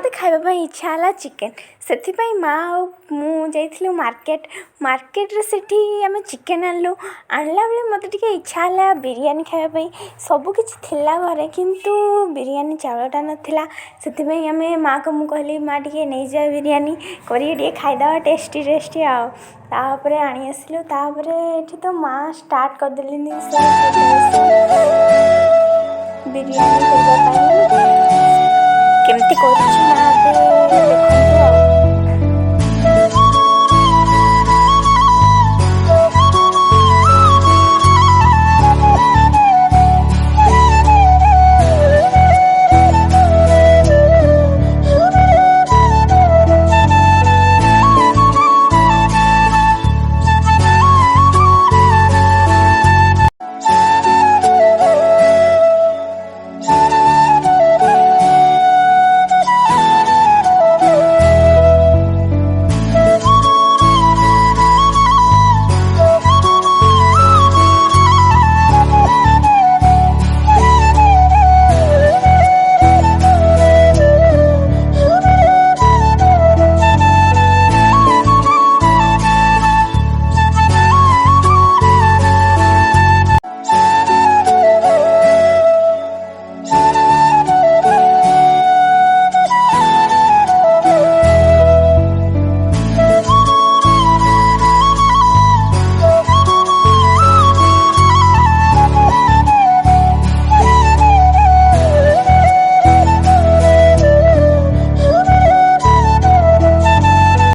ମୋତେ ଖାଇବା ପାଇଁ ଇଚ୍ଛା ହେଲା ଚିକେନ୍। ସେଥିପାଇଁ ମାଆ ଆଉ ମୁଁ ଯାଇଥିଲୁ ମାର୍କେଟରେ ସେଠି ଆମେ ଚିକେନ୍ ଆଣିଲା ବେଳେ ମୋତେ ଟିକେ ଇଚ୍ଛା ହେଲା ବିରିୟାନୀ ଖାଇବା ପାଇଁ। ସବୁକିଛି ଥିଲା ଘରେ କିନ୍ତୁ ବିରିୟାନୀ ଚାଉଳଟା ନଥିଲା। ସେଥିପାଇଁ ଆମେ ମାଆକୁ ମୁଁ କହିଲି ମାଆ ଟିକେ ନେଇଯିବା ବିରିୟାନୀ କରିକି ଟିକେ ଖାଇଦେବା ଟେଷ୍ଟି ଆଉ। ତାପରେ ଆଣି ଆସିଲୁ। ତାପରେ ଏଠି ତ ମାଆ ଷ୍ଟାର୍ଟ କରିଦେଲେଣି ବିରିୟାନୀ କରିବା ପାଇଁ। କେମିତି କରୁଛି ମାଆ ଏବେ ଦେଖନ୍ତୁ ଆଉ।